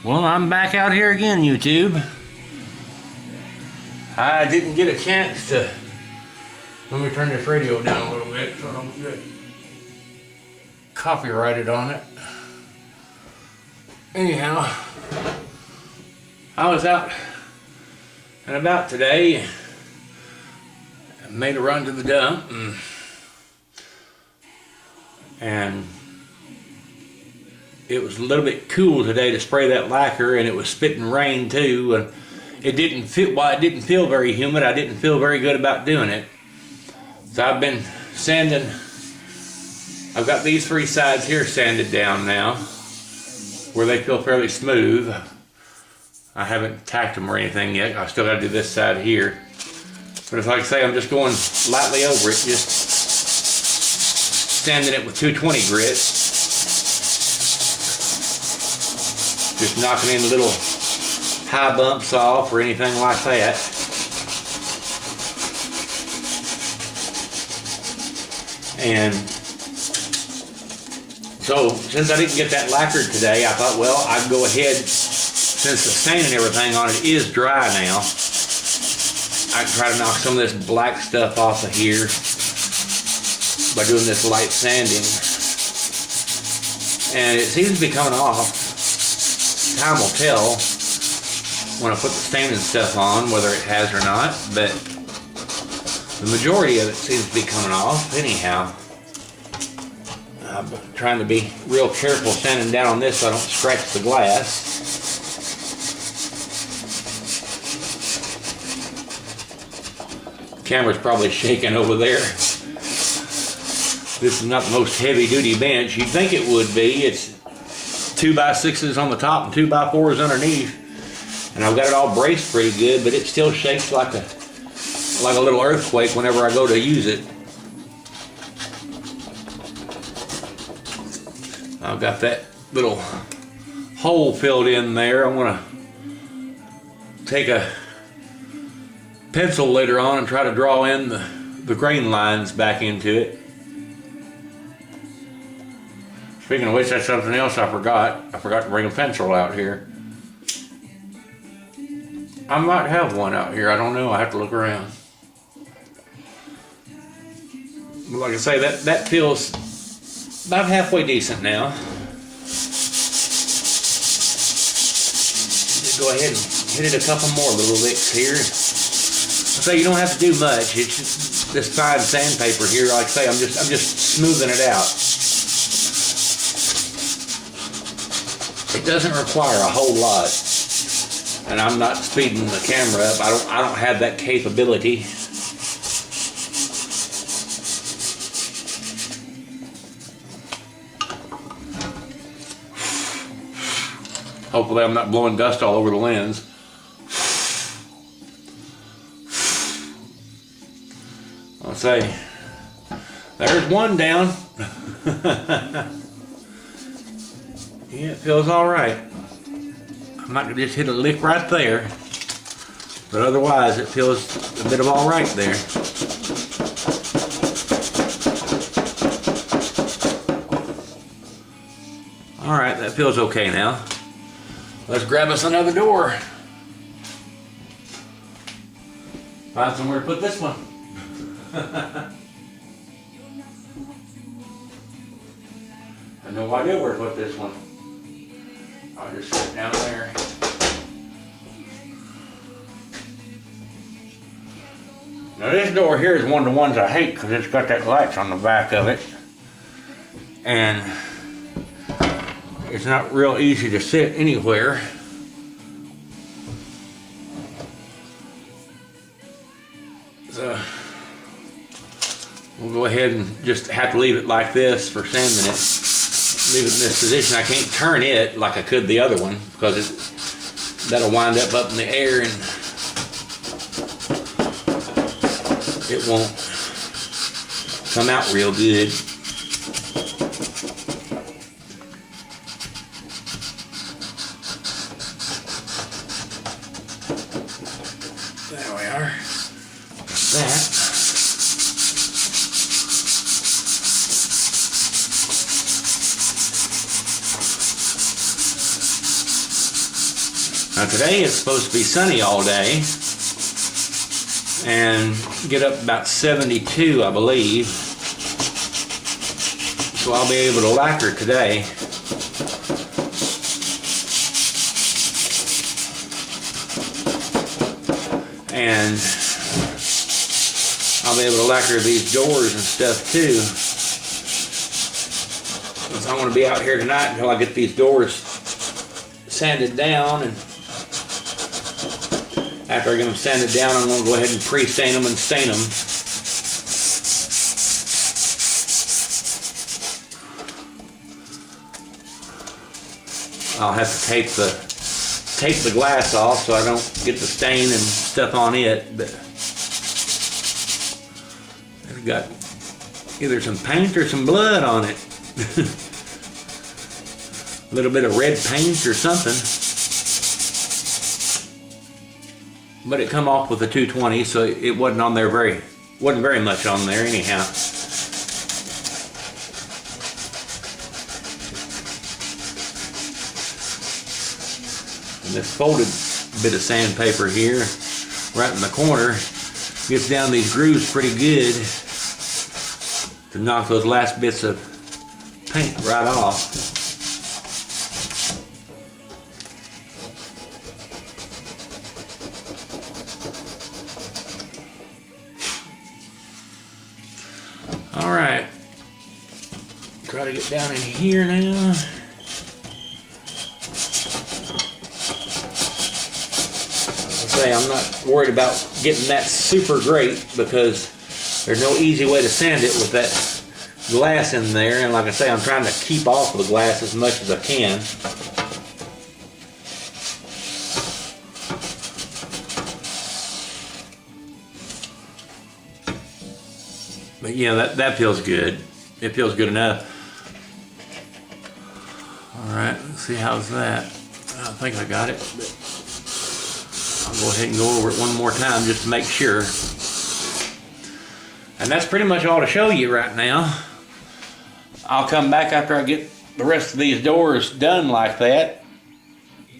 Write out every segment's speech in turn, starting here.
Well, I'm back out here again, YouTube. I didn't get a chance to... Let me turn this radio down a little bit so I don't get copyrighted on it. Anyhow, I was out and about today. I made a run to the dump and it was a little bit cool today to spray that lacquer, and it was spitting rain too, and it didn't feel very humid. I didn't feel very good about doing it. So I've been sanding. I've got these three sides here sanded down now where they feel fairly smooth. I haven't tacked them or anything yet. I still got to do this side here. But it's like I say, I'm just going lightly over it, just sanding it with 220 grit. Just knocking in little high bumps off or anything like that. And so since I didn't get that lacquered today, I thought, well, I'd go ahead, since the stain and everything on it is dry now, I can try to knock some of this black stuff off of here by doing this light sanding. And it seems to be coming off. Time will tell when I put the stain and stuff on whether it has or not, but the majority of it seems to be coming off anyhow. I'm trying to be real careful sanding down on this so I don't scratch the glass. The camera's probably shaking over there. This is not the most heavy duty bench. You'd think it would be. It's 2x6s on the top and 2x4s underneath. And I've got it all braced pretty good, but it still shakes like a little earthquake whenever I go to use it. I've got that little hole filled in there. I want to take a pencil later on and try to draw in the grain lines back into it. Speaking of which, that's something else I forgot. I forgot to bring a pencil out here. I might have one out here. I don't know. I have to look around. But like I say, that feels about halfway decent now. Just go ahead and hit it a couple more little licks here. So you don't have to do much. It's just this fine sandpaper here. Like I say, I'm just smoothing it out. It doesn't require a whole lot, and I'm not speeding the camera up. I don't have that capability. Hopefully I'm not blowing dust all over the lens. I'll say, there's one down. Yeah, it feels all right. I might just hit a lick right there, but otherwise it feels a bit of all right there. All right, that feels okay now. Let's grab us another door. Find somewhere to put this one. I have no idea where to put this one. I'll just sit down there. Now this door here is one of the ones I hate because it's got that latch on the back of it. And it's not real easy to sit anywhere. So we'll go ahead and just have to leave it like this for sanding it. Leave it in this position. I can't turn it like I could the other one because that'll wind up in the air and it won't come out real good. There we are. That. Now today it's supposed to be sunny all day and get up about 72, I believe. So I'll be able to lacquer today. And I'll be able to lacquer these doors and stuff too. So I'm going to be out here tonight until I get these doors sanded down, and after I get them sanded down, I'm going to go ahead and pre-stain them and stain them. I'll have to tape the glass off so I don't get the stain and stuff on it, but I've got either some paint or some blood on it. A little bit of red paint or something. But it come off with a 220, so it wasn't on there wasn't very much on there anyhow. And this folded bit of sandpaper here, right in the corner, gets down these grooves pretty good to knock those last bits of paint right off. All right, try to get down in here now. I'm not worried about getting that super great because there's no easy way to sand it with that glass in there, and like I say, I'm trying to keep off of the glass as much as I can. But yeah, that feels good. It feels good enough. Alright, let's see how's that. I think I got it. But I'll go ahead and go over it one more time just to make sure. And that's pretty much all to show you right now. I'll come back after I get the rest of these doors done like that,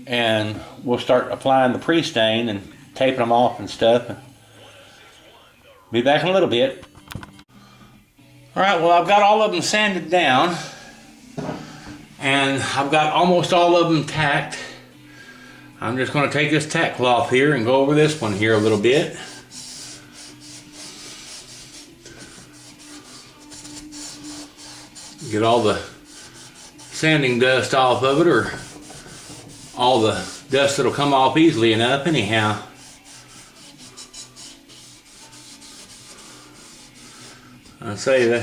and we'll start applying the pre-stain and taping them off and stuff. Be back in a little bit. Alright, well, I've got all of them sanded down, and I've got almost all of them tacked. I'm just going to take this tack cloth here and go over this one here a little bit. Get all the sanding dust off of it, or all the dust that'll come off easily enough anyhow. I say that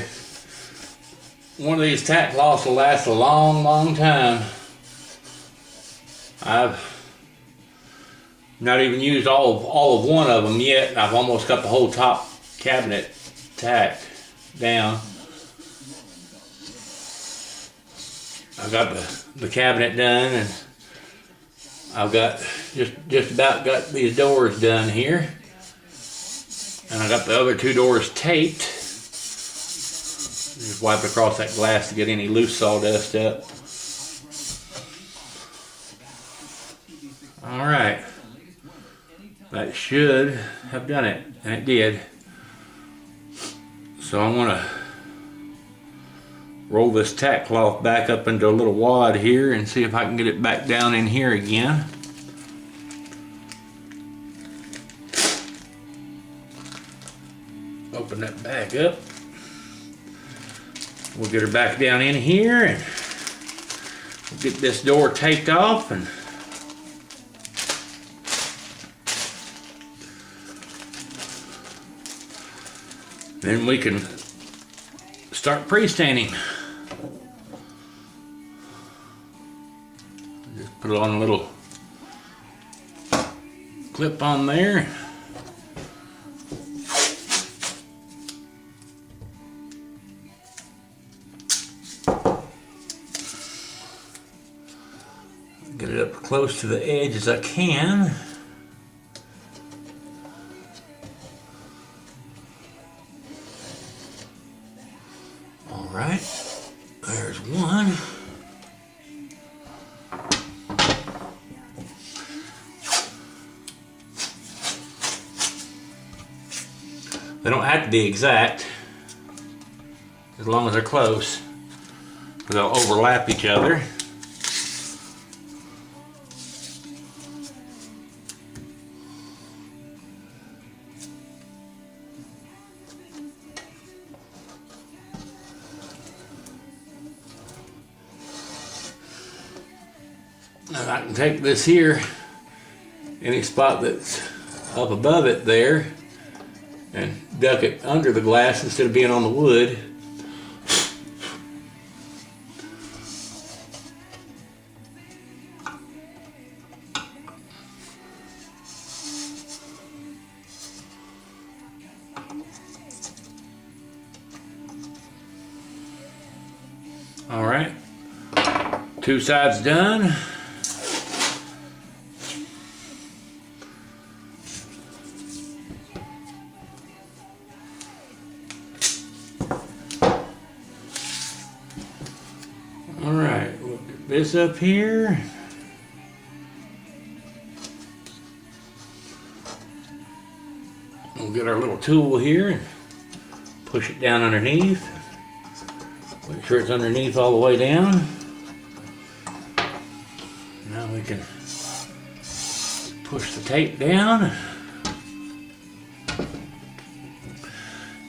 one of these tack cloths will last a long, long time. I've not even used all of one of them yet, and I've almost got the whole top cabinet tacked down. I've got the cabinet done, and I've got just about got these doors done here, and I got the other two doors taped. Just wipe across that glass to get any loose sawdust up. All right, that should have done it, and it did. So I'm gonna roll this tack cloth back up into a little wad here and see if I can get it back down in here again. Open that back up. We'll get her back down in here, and we'll get this door taped off, and then we can start pre-staining. Just put it on a little clip on there. Get it up close to the edge as I can. All right, there's one. They don't have to be exact, as long as they're close. They'll overlap each other. Now I can take this here, any spot that's up above it there, and duck it under the glass instead of being on the wood. All right, 2 sides done. All right, we'll get this up here. We'll get our little tool here and push it down underneath. Make sure it's underneath all the way down. Now we can push the tape down.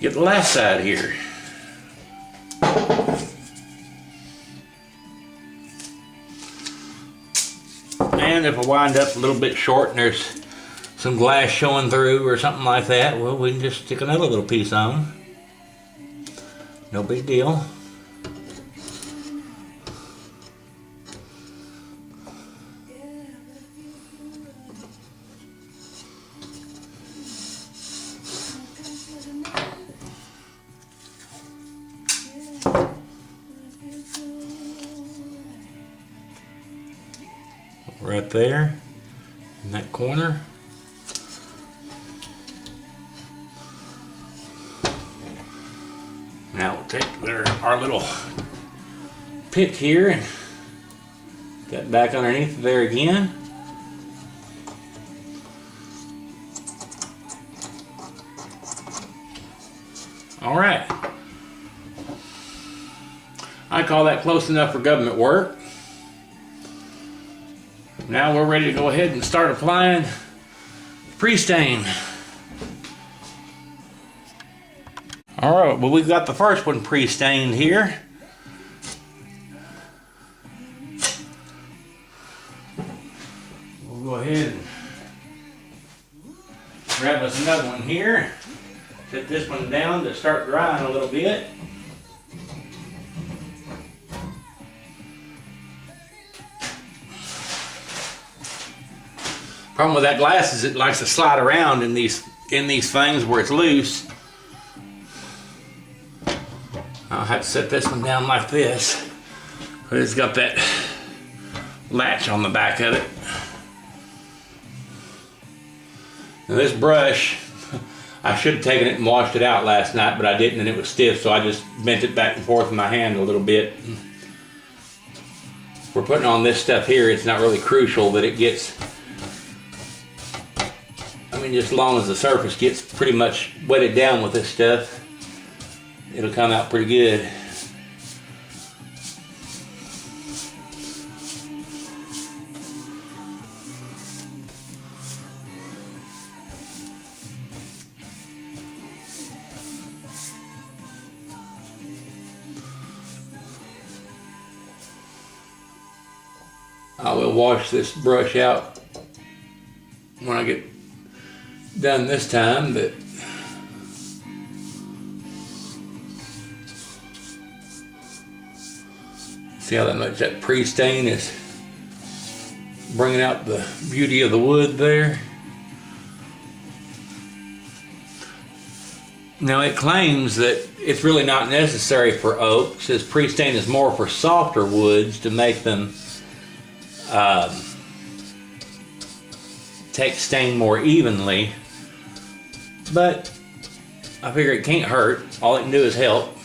Get the last side here. And if I wind up a little bit short and there's some glass showing through or something like that, well, we can just stick another little piece on. No big deal. Right there in that corner. Now we'll take our little pick here and get back underneath there again. All right. I call that close enough for government work. Now we're ready to go ahead and start applying pre-stain. All right, well, we've got the first one pre-stained here. We'll go ahead and grab us another one here. Set this one down to start drying a little bit. Problem with that glass is it likes to slide around in these things where it's loose. I'll have to set this one down like this, but it's got that latch on the back of it. Now this brush, I should have taken it and washed it out last night, but I didn't, and it was stiff, so I just bent it back and forth in my hand a little bit. We're putting on this stuff here, it's not really crucial that it gets, just as long as the surface gets pretty much wetted down with this stuff, it'll come out pretty good. I will wash this brush out when I get done this time, but see how much that pre-stain is bringing out the beauty of the wood there. Now it claims that it's really not necessary for oak. It says pre-stain is more for softer woods to make them take stain more evenly, but I figure it can't hurt. All it can do is help.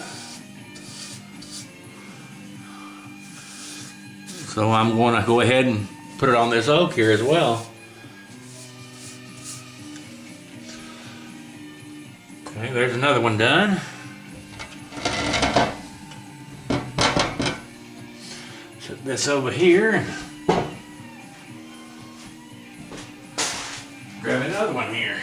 So I'm going to go ahead and put it on this oak here as well. Okay, there's another one done. Set this over here. Grab another one here.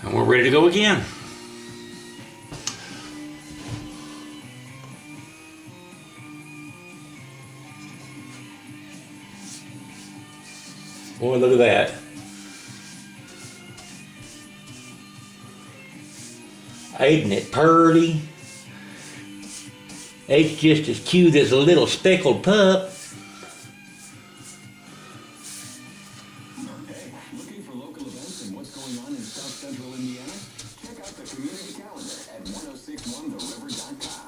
And we're ready to go again. Boy, look at that. Ain't it purty? It's just as cute as a little speckled pup. Hey, looking for local events and what's going on in South Central Indiana? Check out the community calendar at 1061theriver.com.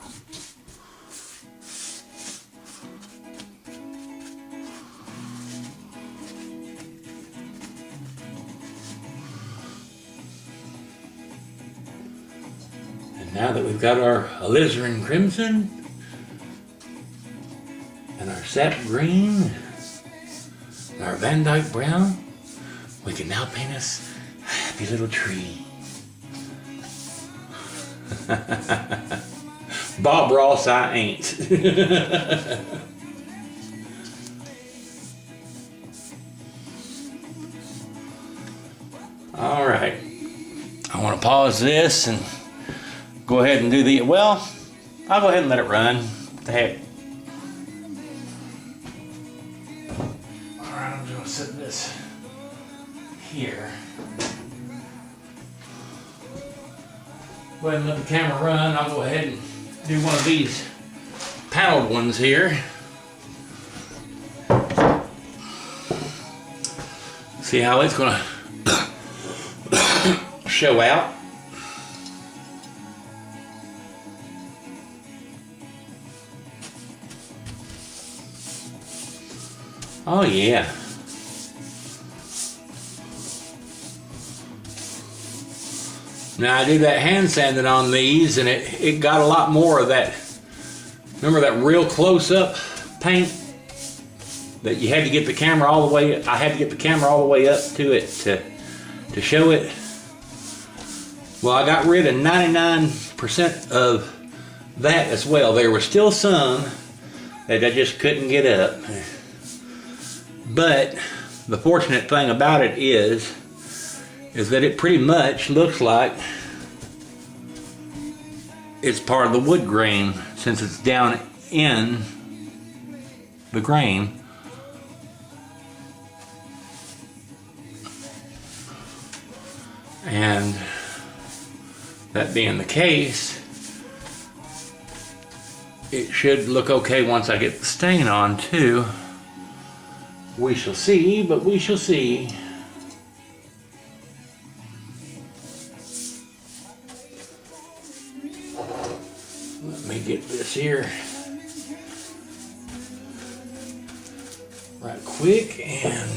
And now that we've got our alizarin crimson and our sap green and our Van Dyke brown, we can now paint us a happy little tree. Bob Ross, I ain't. All right, I want to pause this and go ahead and do the, well, I'll go ahead and let it run. What the heck. All right, I'm just going to set this here. Go ahead and let the camera run. I'll go ahead and do one of these paneled ones here. See how it's going to show out. Oh yeah. Now I do that hand sanding on these and it got a lot more of that. Remember that real close up paint that you had to get the camera all the way, I had to get the camera all the way up to it to show it. Well, I got rid of 99% of that as well. There were still some that I just couldn't get up. But the fortunate thing about it is that it pretty much looks like it's part of the wood grain since it's down in the grain. And that being the case, it should look okay once I get the stain on too. We shall see, but we shall see. Let me get this here right quick and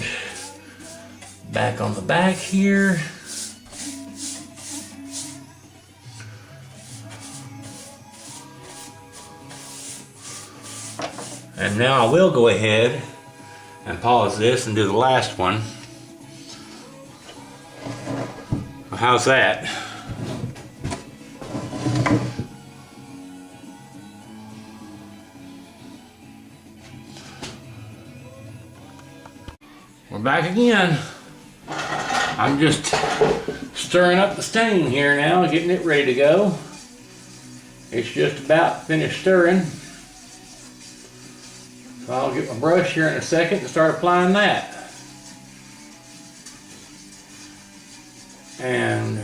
back on the back here. And now I will go ahead and pause this and do the last one. How's that? We're back again. I'm just stirring up the stain here now, getting it ready to go. It's just about finished stirring. So I'll get my brush here in a second and start applying that. And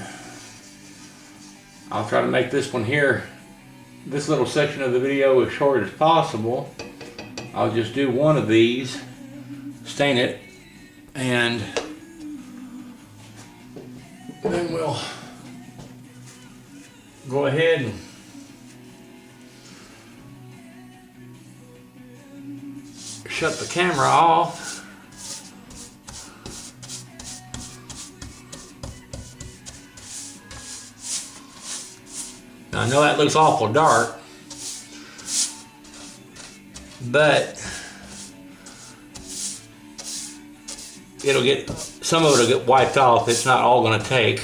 I'll try to make this one here, this little section of the video, as short as possible. I'll just do one of these, stain it, and then we'll go ahead and shut the camera off. Now I know that looks awful dark, but some of it'll get wiped off. It's not all going to take.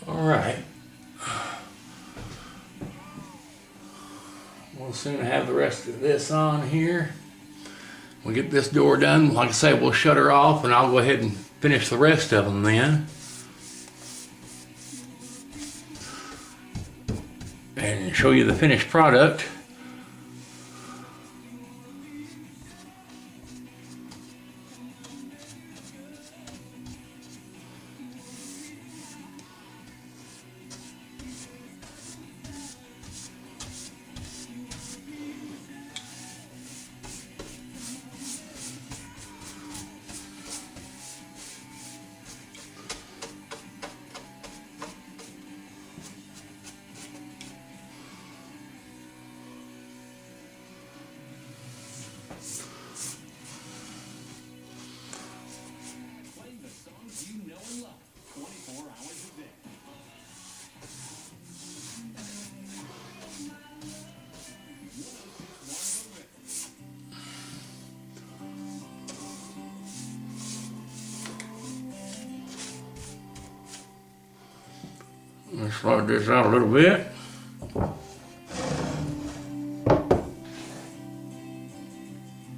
All right. We'll soon have the rest of this on here. We'll get this door done. Like I say, we'll shut her off and I'll go ahead and finish the rest of them then. And show you the finished product. Let's slide this out a little bit.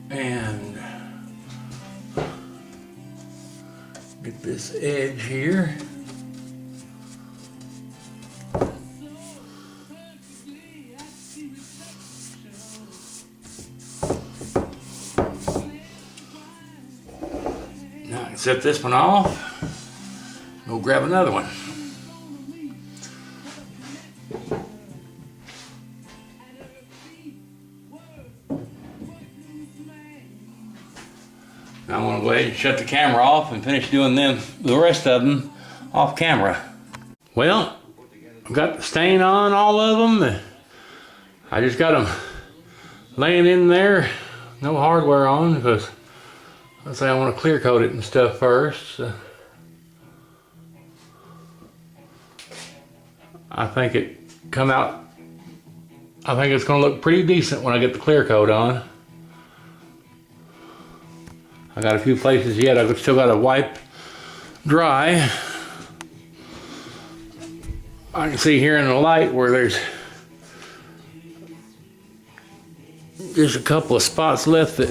And get this edge here. Now I can set this one off. Go grab another one. Now I'm going to go ahead and shut the camera off and finish doing the rest of them off camera. Well, I've got the stain on all of them. I just got them laying in there, no hardware on, because I say I want to clear coat it and stuff first. So I think it come out. I think it's going to look pretty decent when I get the clear coat on. I got a few places yet I've still got to wipe dry. I can see here in the light where there's just a couple of spots left that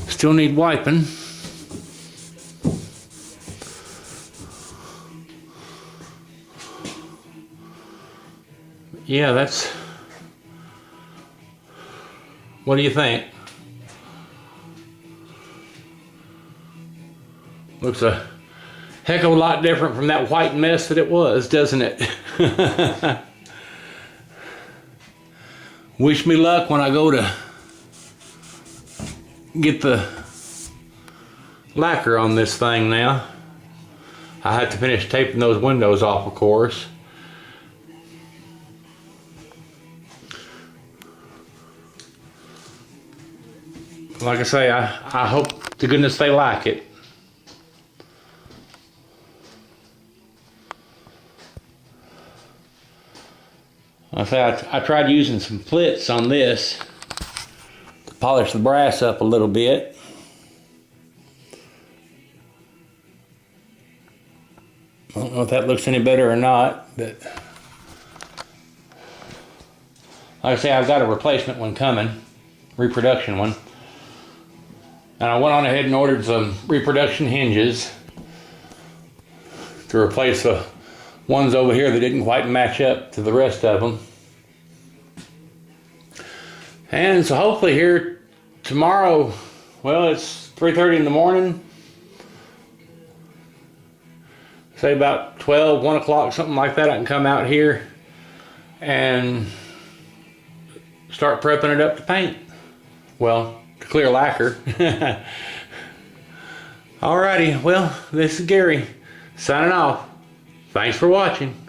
still need wiping. Yeah, that's... What do you think? Looks a heck of a lot different from that white mess that it was, doesn't it? Wish me luck when I go to get the lacquer on this thing now. I have to finish taping those windows off, of course. Like I say, I hope to goodness they like it. I tried using some flits on this to polish the brass up a little bit. I don't know if that looks any better or not, but like I say, I've got a replacement one coming, reproduction one. And I went on ahead and ordered some reproduction hinges to replace the ones over here that didn't quite match up to the rest of them. And so hopefully here tomorrow, well, it's 3:30 in the morning, say about 12, 1 o'clock, something like that, I can come out here and start prepping it up to paint. Well, to clear lacquer. Alrighty, well, this is Gary signing off. Thanks for watching.